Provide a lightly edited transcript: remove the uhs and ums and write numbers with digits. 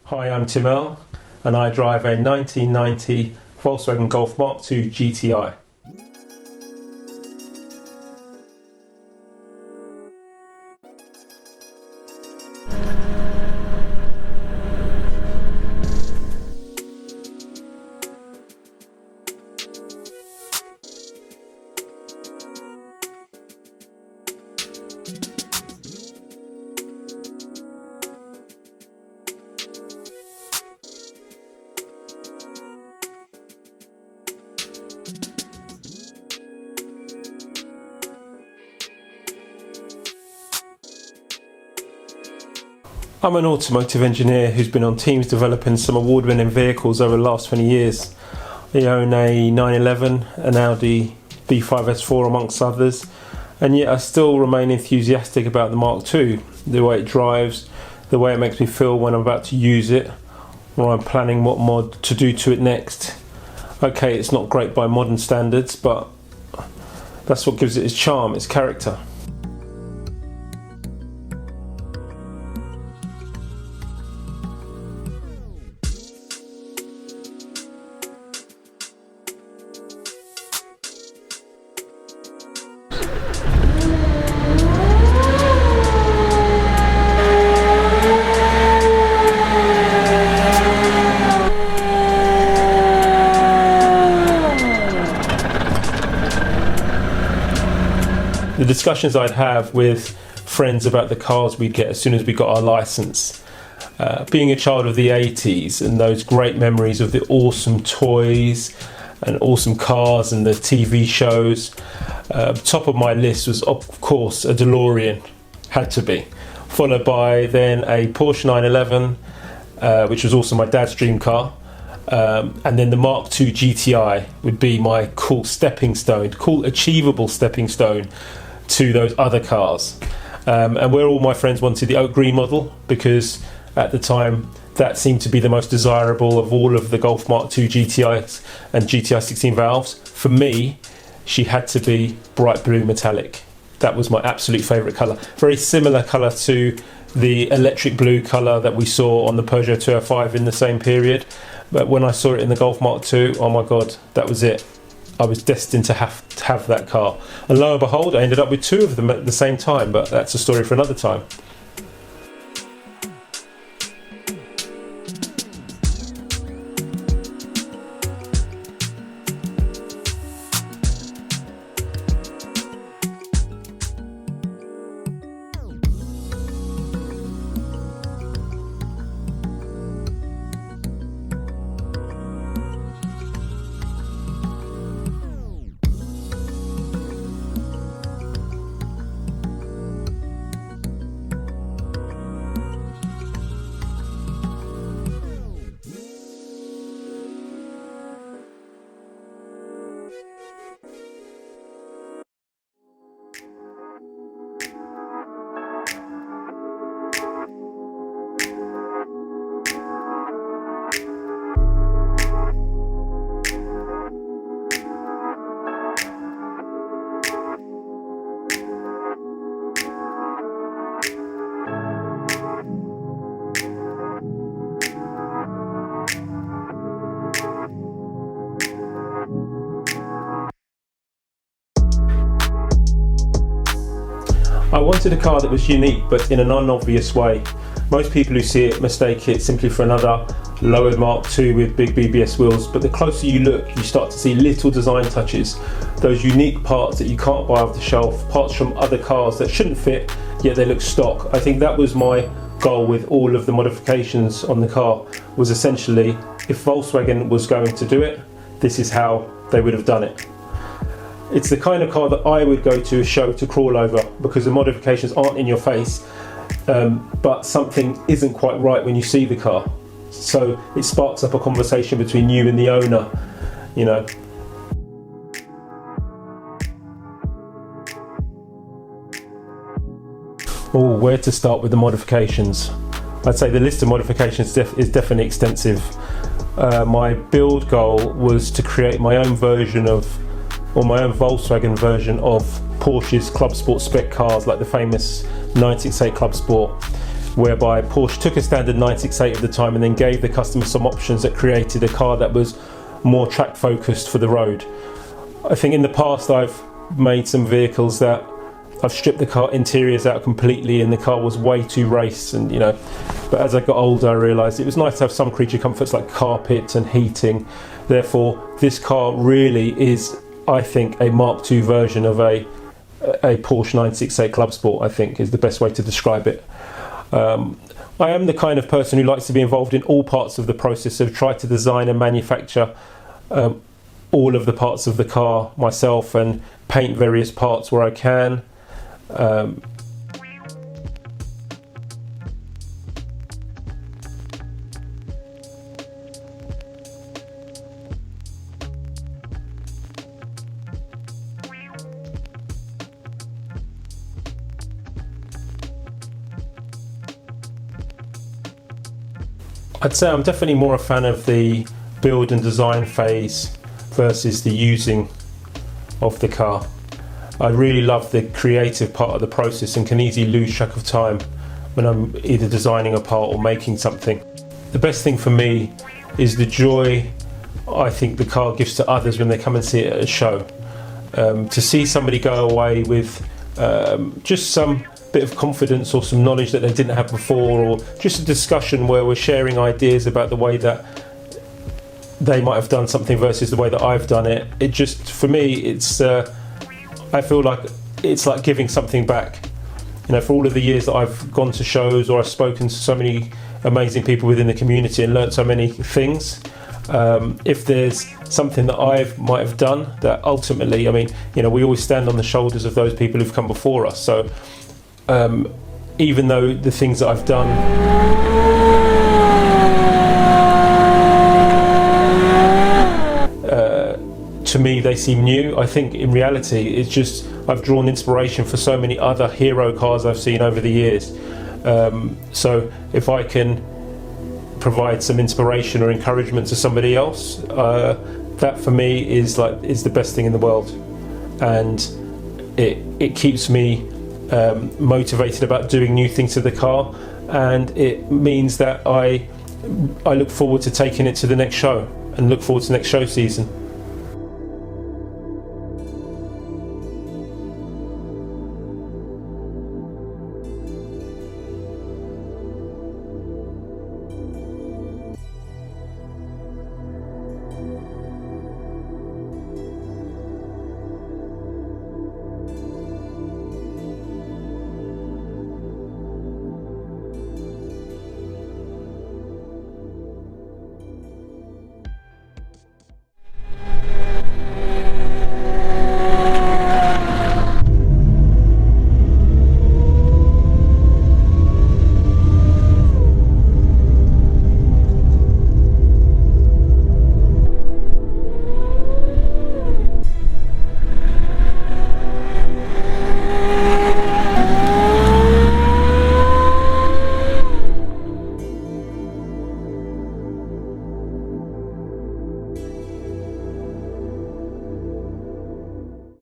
Hi, I'm Tim Earl, and I drive a 1990 Volkswagen Golf Mark II GTI. I'm an automotive engineer who's been on teams developing some award-winning vehicles over the last 20 years. I own a 911, an Audi B5 S4 amongst others, and yet I still remain enthusiastic about the Mark II, the way it drives, the way it makes me feel when I'm about to use it, or I'm planning what mod to do to it next. Okay, it's not great by modern standards, but that's what gives it its charm, its character. The discussions I'd have with friends about the cars we'd get as soon as we got our license. Being a child of the 80s and those great memories of the awesome toys and awesome cars and the TV shows, top of my list was of course a DeLorean, had to be, followed by then a Porsche 911, which was also my dad's dream car. And then the Mark II GTI would be my cool stepping stone, cool achievable stepping stone to those other cars. And where all my friends wanted the oak green model, because at the time that seemed to be the most desirable of all of the Golf Mark II GTIs and GTI 16 valves, for me she had to be bright blue metallic. That was my absolute favourite colour. Very similar colour to the electric blue colour that we saw on the Peugeot 205 in the same period. But when I saw it in the Golf Mark II, oh my god, that was it. I was destined to have that car. And lo and behold, I ended up with two of them at the same time, but that's a story for another time. I wanted a car that was unique but in an unobvious way. Most people who see it mistake it simply for another lowered Mark II with big BBS wheels, but the closer you look you start to see little design touches, those unique parts that you can't buy off the shelf, parts from other cars that shouldn't fit yet they look stock. I think that was my goal with all of the modifications on the car, was essentially if Volkswagen was going to do it, this is how they would have done it. It's the kind of car that I would go to a show to crawl over, because the modifications aren't in your face, but something isn't quite right when you see the car. So it sparks up a conversation between you and the owner, you know. Oh, where to start with the modifications? I'd say the list of modifications is definitely extensive. My build goal was to create my own version of, or my own Volkswagen version of Porsche's Club Sport spec cars, like the famous 968 Club Sport. whereby Porsche took a standard 968 at the time and then gave the customer some options that created a car that was more track focused for the road. I think in the past I've made some vehicles that I've stripped the car interiors out completely and the car was way too race, and but as I got older I realised it was nice to have some creature comforts like carpet and heating. Therefore this car really is, I think, a Mark II version of a Porsche 968 Club Sport, I think is the best way to describe it. I am the kind of person who likes to be involved in all parts of the process, so try to design and manufacture all of the parts of the car myself and paint various parts where I can. I'd say I'm definitely more a fan of the build and design phase versus the using of the car. I really love the creative part of the process and can easily lose track of time when I'm either designing a part or making something. The best thing for me is the joy I think the car gives to others when they come and see it at a show. To see somebody go away with just some bit of confidence or some knowledge that they didn't have before, or just a discussion where we're sharing ideas about the way that they might have done something versus the way that I've done it. It just, for me, it's I feel like it's like giving something back. For all of the years that I've gone to shows or I've spoken to so many amazing people within the community and learnt so many things, if there's something that I might have done that ultimately, we always stand on the shoulders of those people who've come before us. So even though the things that I've done to me they seem new, I think in reality it's just I've drawn inspiration for so many other hero cars I've seen over the years. So if I can provide some inspiration or encouragement to somebody else, that for me is the best thing in the world, and it keeps me motivated about doing new things to the car, and it means that I look forward to taking it to the next show and look forward to the next show season.